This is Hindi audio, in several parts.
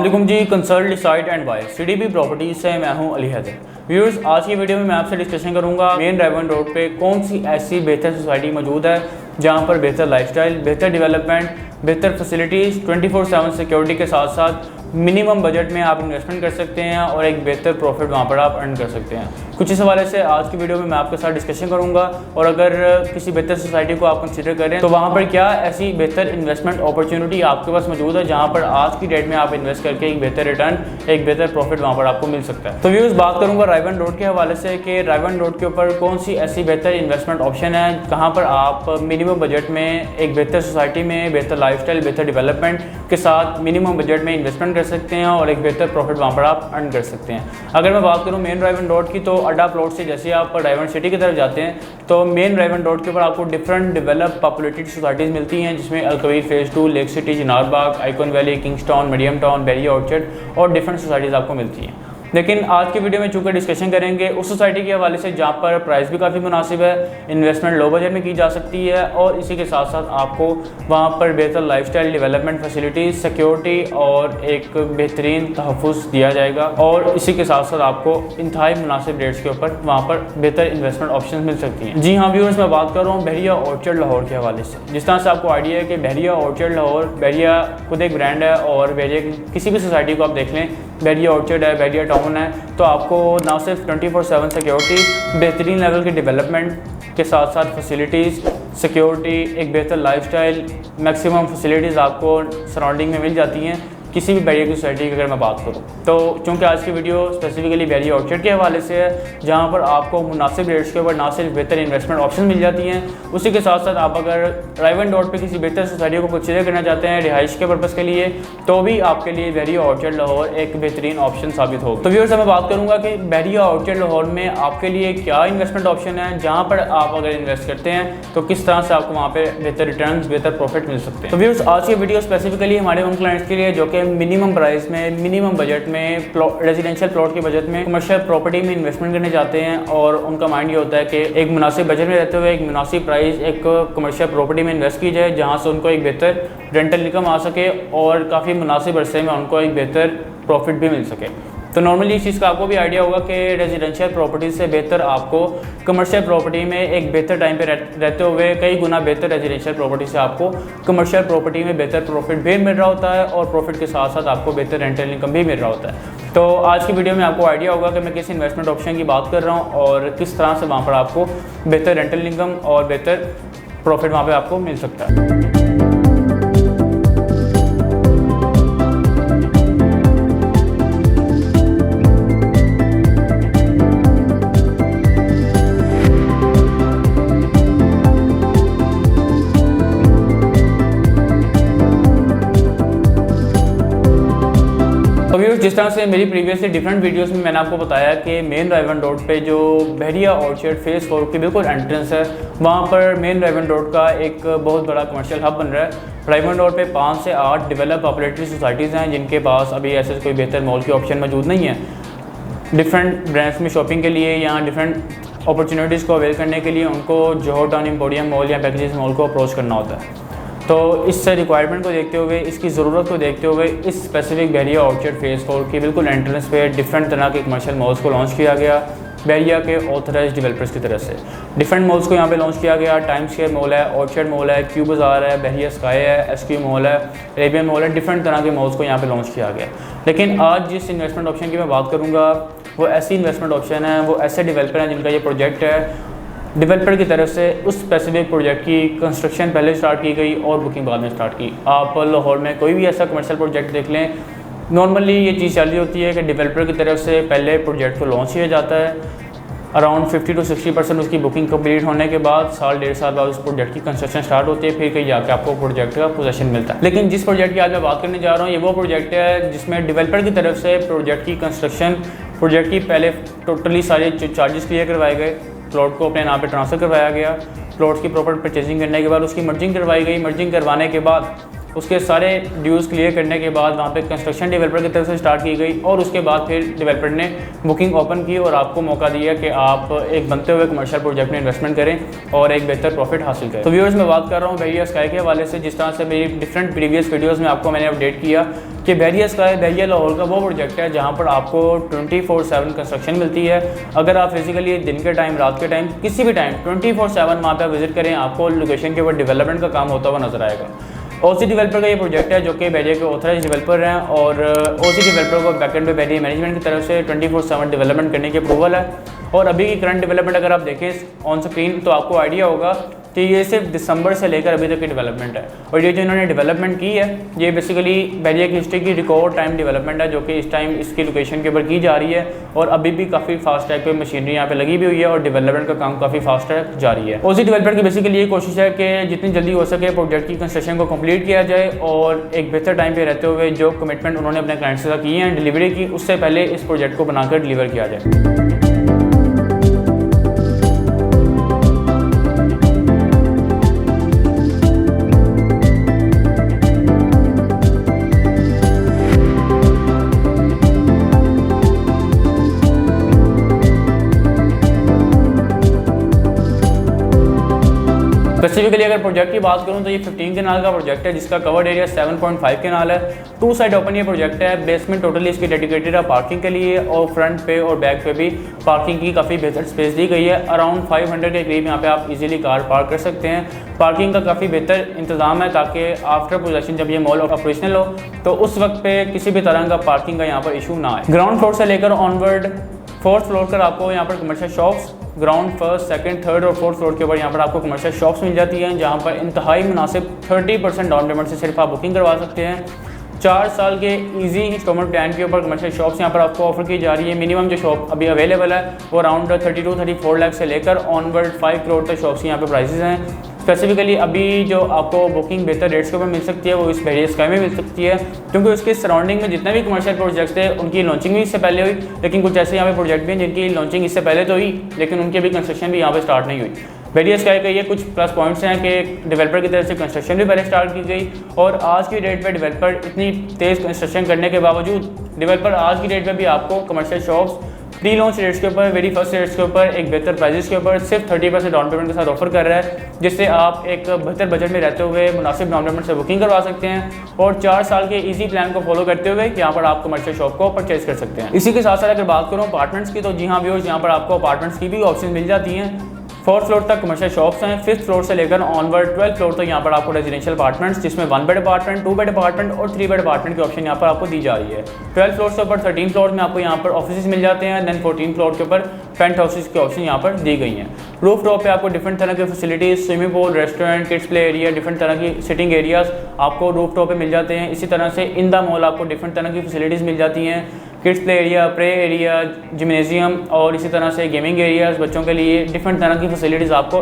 अस्सलाम जी, consult decide and buy CDB properties से मैं हूं अली हैदर। व्यूअर्स, आज की वीडियो में मैं आपसे डिस्कशन करूंगा मेन रायवन रोड पे कौन सी ऐसी बेहतर सोसाइटी मौजूद है जहां पर बेहतर लाइफस्टाइल, बेहतर डेवलपमेंट, बेहतर फैसिलिटीज़, 24/7 सिक्योरिटी के साथ साथ मिनिमम बजट में आप इन्वेस्टमेंट कर सकते हैं और एक बेहतर प्रॉफिट वहाँ पर आप अर्न कर सकते हैं। कुछ इस हवाले से आज की वीडियो में मैं आपके साथ डिस्कशन करूँगा। और अगर किसी बेहतर सोसाइटी को आप कंसिडर करें तो वहाँ पर क्या ऐसी बेहतर इन्वेस्टमेंट अपॉर्चुनिटी आपके पास मौजूद है जहाँ पर आज की डेट में आप इन्वेस्ट करके एक बेहतर रिटर्न, एक बेहतर प्रॉफिट वहाँ पर आपको मिल सकता है। तो व्यूअर्स, बात करूँगा रायवन रोड के हवाले से कि रायवन रोड के ऊपर कौन सी ऐसी बेहतर इन्वेस्टमेंट ऑप्शन है कहाँ पर आप मिनिमम बजट में एक बेहतर सोसाइटी में बेहतर लाइफस्टाइल, बेहतर डेवलपमेंट के साथ मिनिमम बजट में इन्वेस्टमेंट कर सकते हैं और एक बेहतर प्रॉफिट वहाँ पर आप अर्न कर सकते हैं। अगर मैं बात करूँ मेन रायवन रोड की, तो अड्डा प्लॉट से जैसे आप रायवन सिटी की तरफ जाते हैं तो मेन रायवन रोड के ऊपर आपको डिफरेंट डेवलप पॉपुलेटेड सोसाइटीज़ मिलती हैं, जिसमें Alkabir phase 2, Lake City, Chinar Bagh, Icon Valley, Kings Town, Medium Town, Bahria orchard और डिफरेंट सोसाइटीज़ आपको मिलती हैं। लेकिन आज की वीडियो में चूँकि डिस्कशन करेंगे उस सोसाइटी के हवाले से जहाँ पर प्राइस भी काफ़ी मुनासिब है, इन्वेस्टमेंट लो बजट में की जा सकती है और इसी के साथ साथ आपको वहाँ पर बेहतर लाइफस्टाइल, डेवलपमेंट फैसिलिटीज़, सिक्योरिटी और एक बेहतरीन तहफ़्फ़ुज़ दिया जाएगा और इसी के साथ साथ आपको इंतहाई मुनासिब रेट्स के ऊपर वहाँ पर बेहतर इन्वेस्टमेंट ऑप्शन मिल सकती हैं। जी हाँ व्यूअर्स, मैं बात कर रहा हूँ बहरिया ऑर्चर्ड लाहौर के हवाले से। जिस तरह से आपको आइडिया है कि बहरिया ऑर्चर्ड लाहौर, बहरिया खुद एक ब्रांड है और बहरिया किसी भी सोसाइटी को आप देख लें, बहरिया ऑर्चर्ड है, बहरिया टाउन है, तो आपको ना सिर्फ 24/7 सिक्योरिटी, बेहतरीन लेवल के डेवलपमेंट के साथ साथ फैसिलिटीज़, सिक्योरिटी, एक बेहतर लाइफस्टाइल, मैक्सिमम फैसिलिटीज़ आपको सराउंडिंग में मिल जाती हैं किसी भी बहरिया की सोसाइटी की अगर मैं बात करूँ तो। चूँकि आज की वीडियो स्पेसिफिकली बहरिया ऑर्चर्ड के हवाले से है जहाँ पर आपको मुनासिब रेट्स के ऊपर ना सिर्फ बेहतर इन्वेस्टमेंट ऑप्शन मिल जाती हैं, उसी के साथ साथ आप अगर रायवन रोड पे किसी बेहतर सोसाइटी को कंसीडर करना चाहते हैं रिहाइश के पर्पज़ के लिए, तो भी आपके लिए बहरिया ऑर्चर्ड लाहौर एक बेहतरीन ऑप्शन साबित होगा। तो व्यूअर्स, मैं बात करूँगा कि बहरिया ऑर्चर्ड लाहौर में आपके लिए क्या इन्वेस्टमेंट ऑप्शन है, जहाँ पर आप अगर इन्वेस्ट करते हैं तो किस तरह से आपको वहाँ पर बेहतर रिटर्न, बेहतर प्रॉफिट मिल सकते हैं। तो व्यूअर्स, आज की वीडियो स्पेसिफिकली हमारे उन क्लाइंट्स के लिए जो कि मिनिमम प्राइस में, मिनिमम बजट में, रेजिडेंशियल प्लॉट के बजट में कमर्शियल प्रॉपर्टी में इन्वेस्टमेंट करने जाते हैं और उनका माइंड ये होता है कि एक मुनासिब बजट में रहते हुए एक मुनासिब प्राइस एक कमर्शियल प्रॉपर्टी में इन्वेस्ट की जाए जहां से उनको एक बेहतर रेंटल इनकम आ सके और काफ़ी मुनासिब अरसे में उनको एक बेहतर प्रॉफिट भी मिल सके। तो नॉर्मली इस चीज़ का आपको भी आइडिया होगा कि रेजिडेंशियल प्रॉपर्टी से बेहतर आपको कमर्शियल प्रॉपर्टी में एक बेहतर टाइम पे रहते हुए कई गुना बेहतर रेजिडेंशियल प्रॉपर्टी से आपको कमर्शियल प्रॉपर्टी में बेहतर प्रॉफिट भी मिल रहा होता है और प्रॉफिट के साथ साथ आपको बेहतर रेंटल इनकम भी मिल रहा होता है। तो आज की वीडियो में आपको आइडिया होगा कि मैं किस इन्वेस्टमेंट ऑप्शन की बात कर रहा हूँ और किस तरह से वहाँ पर आपको बेहतर रेंटल इनकम और बेहतर प्रॉफिट वहाँ पर आपको मिल सकता है। जिस तरह से मेरी प्रीवियसली डिफरेंट वीडियोस में मैंने आपको बताया कि मेन रायवन रोड पे जो बहरिया ऑर्चर्ड फेज़ 4 की बिल्कुल एंट्रेंस है, वहाँ पर मेन रायवन रोड का एक बहुत बड़ा कमर्शियल हब बन रहा है। रायवन रोड पे 5 से 8 डेवलप पॉपुलेटेड सोसाइटीज़ हैं जिनके पास अभी ऐसे कोई बेहतर मॉल की ऑप्शन मौजूद नहीं है। डिफरेंट ब्रांड्स में शॉपिंग के लिए या डिफरेंट अपॉर्चुनिटीज़ को अवेल करने के लिए उनको जोहर टाउन एम्पोरियम मॉल या पैकेजेस मॉल को अप्रोच करना होता है। तो इस रिक्वायरमेंट को देखते हुए, इसकी ज़रूरत को देखते हुए इस स्पेसिफिक बहरिया ऑर्चर्ड फेज़ 4 की बिल्कुल एंट्रेंस पे डिफरेंट तरह के कमर्शियल मॉल्स को लॉन्च किया गया बहरिया के ऑथराइज डेवलपर्स की तरफ से। डिफरेंट मॉल्स को यहाँ पे लॉन्च किया गया। टाइम स्क्वायर मॉल है, ऑर्चर्ड मॉल है, क्यू बाज़ार है, बहरिया स्काई है, एसक्यू मॉल है, अरेबियन मॉल है, डिफरेंट तरह के मॉल्स को यहाँ पे लॉन्च किया गया। लेकिन आज जिस इन्वेस्टमेंट ऑप्शन की मैं बात करूँगा वो ऐसी इन्वेस्टमेंट ऑप्शन है, वो ऐसे डेवलपर हैं जिनका ये प्रोजेक्ट है। डेवलपर की तरफ से उस स्पेसिफिक प्रोजेक्ट की कंस्ट्रक्शन पहले स्टार्ट की गई और बुकिंग बाद में स्टार्ट की। आप लाहौर में कोई भी ऐसा कमर्शियल प्रोजेक्ट देख लें, नॉर्मली ये चीज़ चल रही होती है कि डेवलपर की तरफ से पहले प्रोजेक्ट को लॉन्च किया जाता है। अराउंड 50 to 60% उसकी बुकिंग कंप्लीट होने के बाद साल 1.5 साल बाद उस प्रोजेक्ट की कंस्ट्रक्शन स्टार्ट होती है, फिर कहीं जाकर आपको प्रोजेक्ट का पोजेसन मिलता है। लेकिन जिस प्रोजेक्ट की आज मैं बात करने जा रहा हूँ ये वो प्रोजेक्ट है जिसमें डेवलपर की तरफ से प्रोजेक्ट की कंस्ट्रक्शन, प्रोजेक्ट की पहले टोटली सारे चार्जेस क्लियर करवाए गए, प्लॉट को अपने नाम पे ट्रांसफ़र करवाया गया, प्लॉट्स की प्रॉपर परचेजिंग करने के बाद उसकी मर्जिंग करवाई गई। मर्जिंग करवाने के बाद उसके सारे ड्यूज़ क्लियर करने के बाद वहाँ पे कंस्ट्रक्शन डेवलपर की तरफ से स्टार्ट की गई और उसके बाद फिर डेवलपर ने बुकिंग ओपन की और आपको मौका दिया कि आप एक बनते हुए कमर्शियल प्रोजेक्ट में इन्वेस्टमेंट करें और एक बेहतर प्रॉफिट हासिल करें। तो व्यूअर्स, मैं बात कर रहा हूँ बहरिया स्काई के हवाले से। जिस तरह से मेरी डिफरेंट प्रीवियस वीडियोज़ में आपको मैंने अपडेट किया कि बहरिया स्काई बहरिया लाहौर का वो प्रोजेक्ट है जहाँ पर आपको 24/7 कंस्ट्रक्शन मिलती है। अगर आप फिजिकली दिन के टाइम, रात के टाइम, किसी भी टाइम 24/7 वहाँ पर विजिट करें, आपको लोकेशन के ऊपर डेवलपमेंट का काम होता हुआ नजर आएगा। ओसी डेवलपर का ये प्रोजेक्ट है जो कि बहरिया के ऑथराइज डेवलपर हैं और ओसी डेवलपर को बैकएंड पे बहरिया मैनेजमेंट की तरफ से 24/7 डेवलपमेंट करने की अप्रूवल है। और अभी की करंट डेवलपमेंट अगर आप देखें ऑन स्क्रीन तो आपको आइडिया होगा कि ये सिर्फ दिसंबर से लेकर अभी तक की डेवलपमेंट है। और ये जो इन्होंने डेवलपमेंट की है ये बेसिकली बहरिया की हिस्ट्री की रिकॉर्ड टाइम डेवलपमेंट है जो कि इस टाइम इसकी लोकेशन के ऊपर की जा रही है और अभी भी काफ़ी फास्ट टाइप की मशीनरी यहाँ पे लगी भी हुई है और डेवलपमेंट का काम काफ़ी फास्ट है जारी है। ओसी डेवलपर की बेसिकली ये कोशिश है कि जितनी जल्दी हो सके प्रोजेक्ट की कंस्ट्रक्शन को कंप्लीट किया जाए और एक बेहतर टाइम पे रहते हुए जो कमिटमेंट उन्होंने अपने क्लाइंट्स के साथ की हैं डिलीवरी की, उससे पहले इस प्रोजेक्ट को बनाकर डिलीवर किया जाए। स्पेसिफिकली अगर प्रोजेक्ट की बात करूं तो ये 15 कनाल का प्रोजेक्ट है जिसका कवर्ड एरिया 7.5 कनाल है। 2 साइड ओपन ये प्रोजेक्ट है। बेसमेंट टोटली इसकी डेडिकेटेड है पार्किंग के लिए और फ्रंट पे और बैक पे भी पार्किंग की काफ़ी बेहतर स्पेस दी गई है। अराउंड 500 के करीब यहाँ पे आप इजीली कार पार्क कर सकते हैं। पार्किंग का काफ़ी बेहतर इंतजाम है ताकि आफ्टर पोजेशन जब ये मॉल ऑपरेशनल हो तो उस वक्त पे किसी भी तरह का पार्किंग का यहाँ पर इशू ना आए। ग्राउंड फ्लोर से लेकर ऑनवर्ड 4th फ्लोर पर आपको यहाँ पर commercial shops, ground 1st, 2nd, 3rd और 4th फ्लोर के ऊपर यहाँ पर आपको कमर्शियल शॉप्स मिल जाती हैं जहाँ पर इंतहाई मुनासिब 30% डाउन पेमेंट से सिर्फ आप बुकिंग करवा सकते हैं। 4 साल के इजी इंस्टॉलमेंट प्लान के ऊपर कमर्शियल शॉप्स यहाँ पर आपको ऑफर की जा रही है। मिनिमम जो शॉप अभी अवेलेबल है वो अराउंड 32-34 लाख से लेकर ऑनवर्ड 5 करोड़ तक शॉप्स यहाँ पर प्राइसेस हैं। स्पेसिफिकली अभी जो आपको बुकिंग बेहतर रेट्स के ऊपर मिल सकती है वो इस बहरिया स्काई में मिल सकती है क्योंकि उसके सराउंडिंग में जितने भी कमर्शियल प्रोजेक्ट्स थे उनकी लॉन्चिंग भी इससे पहले हुई, लेकिन कुछ ऐसे यहाँ पे प्रोजेक्ट भी हैं जिनकी लॉन्चिंग इससे पहले तो हुई लेकिन उनकी अभी कंस्ट्रक्शन भी यहाँ पे स्टार्ट नहीं हुई। बहरिया स्काई के ये कुछ प्लस पॉइंट्स हैं कि डेवलपर की तरफ से कंस्ट्रक्शन भी पहले स्टार्ट की गई और आज की डेट पे डेवलपर इतनी तेज़ कंस्ट्रक्शन करने के बावजूद डेवलपर आज की डेट पे भी आपको commercial shops pre launch rates के ऊपर, वेरी फर्स्ट रेट्स के ऊपर, एक बेहतर प्राइजेस के ऊपर सिर्फ 30% डाउन पेमेंट के साथ ऑफर कर रहा है जिससे आप एक बेहतर बजट में रहते हुए मुनासिब डाउन पेमेंट से बुकिंग करवा सकते हैं और 4 साल के इजी प्लान को फॉलो करते हुए यहाँ पर आप कमर्शियल शॉप को परचेज कर सकते हैं। इसी के साथ साथ अगर बात करूँ अपार्टमेंट्स की तो जी हाँ व्यूअर्स, यहाँ पर आपको अपार्टमेंट्स की भी ऑप्शन मिल जाती हैं। 4th फ्लोर तक कमर्शियल शॉप्स हैं। 5th फ्लोर से लेकर ऑनवर्ड 12th फ्लोर तक यहाँ पर आपको रेजिडेंशियल अपार्टमेंट्स जिसमें 1 बेड अपार्टमेंट, 2 बेड अपार्टमेंट और 3 बेड अपार्टमेंट की ऑप्शन यहाँ पर आपको दी जा रही है। 12th फ्लोर से ऊपर 13 फ्लोर में आपको यहाँ पर ऑफिस मिल जाते हैं। देन 14 फ्लोर के ऊपर पेंट हाउसेज की ऑप्शन यहाँ पर दी गई हैं। रूफ टॉप पे आपको डिफरेंट तरह की facilities, swimming pool, restaurant, kids play area, different तरह की सिटिंग एरियाज आपको रूफ टॉप पे मिल जाते हैं। इसी तरह से इन द मॉल आपको डिफरेंट तरह की फैसिलिटीज़ मिल जाती हैं। Kids play area, pray area, gymnasium और इसी तरह से गेमिंग एरियाज़ बच्चों के लिए डिफरेंट तरह की फैसिलिटीज़ आपको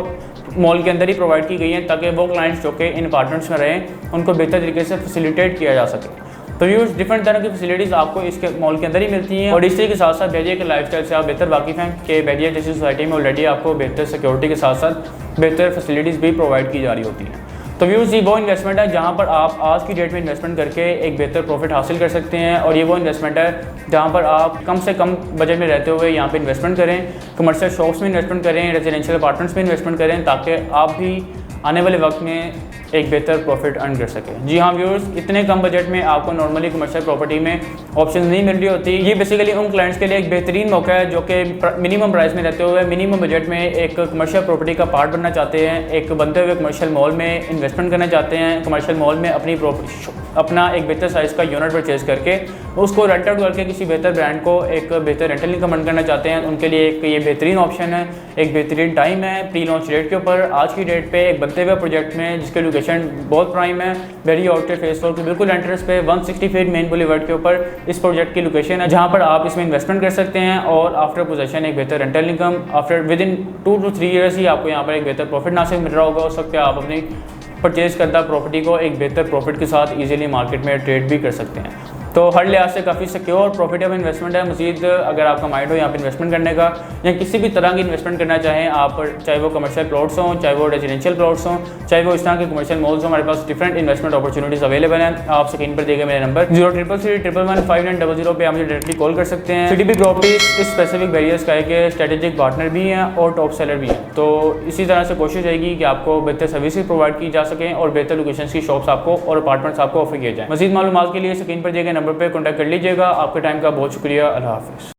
मॉल के अंदर ही प्रोवाइड की गई हैं ताकि वो क्लाइंट्स जो कि इन अपार्टमेंट्स में रहें उनको बेहतर तरीके से फैसिलिटेट किया जा सके। तो व्यूअर्स, डिफरेंट तरह की फैसिलिटीज़ आपको इसके मॉल के अंदर ही मिलती हैं और इसी के साथ साथ बहरिया के लाइफस्टाइल से आप बेहतर वाकिफ़ हैं कि बहरिया जैसी सोसाइटी में ऑलरेडी आपको बेहतर सिक्योरिटी के साथ साथ बेहतर फैसिलिटीज़ भी प्रोवाइड की जा रही होती हैं। तो व्यूअर्स, ये वो इन्वेस्टमेंट है जहाँ पर आप आज की डेट में इन्वेस्टमेंट करके एक बेहतर प्रॉफिट हासिल कर सकते हैं और ये वो इन्वेस्टमेंट है जहाँ पर आप कम से कम बजट में रहते हुए यहाँ पे इन्वेस्टमेंट करें, कमर्शियल शॉप्स में इन्वेस्टमेंट करें, रेजिडेंशियल अपार्टमेंट्स में इन्वेस्टमेंट करें ताकि आप भी आने वाले वक्त में एक बेहतर प्रॉफिट अर्न कर सकें। जी हाँ व्यूअर्स, इतने कम बजट में आपको नॉर्मली कमर्शियल प्रॉपर्टी में ऑप्शन नहीं मिल रही होती। ये बेसिकली उन क्लाइंट्स के लिए एक बेहतरीन मौका है जो कि मिनिमम प्राइस में रहते हुए मिनिमम बजट में एक कमर्शियल प्रॉपर्टी का पार्ट बनना चाहते हैं, एक बनते हुए कमर्शियल मॉल में इन्वेस्टमेंट करना चाहते हैं, कमर्शियल मॉल में अपना एक बेहतर साइज़ का यूनिट परचेज करके उसको रेंट आउट करके किसी बेहतर ब्रांड को एक बेहतर रेंटल इनकम अर्न करना चाहते हैं। उनके लिए एक ये बेहतरीन ऑप्शन है, एक बेहतरीन टाइम है प्री लॉन्च रेट के ऊपर। आज की डेट पे एक बनते हुए प्रोजेक्ट में जिसकी लोकेशन बहुत प्राइम है, बहरिया आउटलेट फेस 4 के बिल्कुल एंट्रेंस पे 160 फीट मेन बुलेवार्ड के ऊपर इस प्रोजेक्ट की लोकेशन है जहाँ पर आप इसमें इन्वेस्टमेंट कर सकते हैं और आफ्टर पोजेशन एक बेहतर rental income after within 2 to 3 years ही आपको यहाँ पर एक बेहतर प्रॉफिट हासिल मिल रहा होगा। उस वक्त आप अपनी परचेज करता प्रॉपर्टी को एक बेहतर प्रॉफिट के साथ इजीली मार्केट में ट्रेड भी कर सकते हैं। तो हर लिहाज से काफ़ी सिक्योर और प्रॉफिटेबल इन्वेस्टमेंट है। मजीद अगर आपका माइंड हो यहाँ पर इन्वेस्टमेंट करने का या किसी भी तरह की इन्वेस्टमेंट करना चाहें आप, चाहे वो कमर्शियल प्लॉट्स हों, चाहे वो रेजिडेंशियल प्लॉट्स हों, चाहे वो इस तरह के कमर्शियल मॉल्स हों, हमारे पास डिफरेंट इन्वेस्टमेंट अपॉर्चुनिटीज़ अवेलेबल हैं। आप स्क्रीन पर देखे मेरे नंबर 0333115900 पे आप मुझे डायरेक्टली कॉल कर सकते हैं। सीडीबी प्रॉपर्टीज इस स्पेसिफिक बैरियर्स का है कि स्ट्रेटेजिक पार्टनर भी हैं और टॉप सेलर भी हैं। तो इसी तरह से कोशिश रहेगी कि आपको बेहतर सर्विसेज प्रोवाइड की जा सकें और बेहतर लोकेशन की शॉप्स आपको और अपार्टमेंट्स आपको ऑफर किए जाएँ। मजीद मालूमात के लिए स्क्रीन पर दिए गए नंबर पर कॉन्टैक्ट कर लीजिएगा। आपके टाइम का बहुत शुक्रिया। अल्लाह हाफिज़।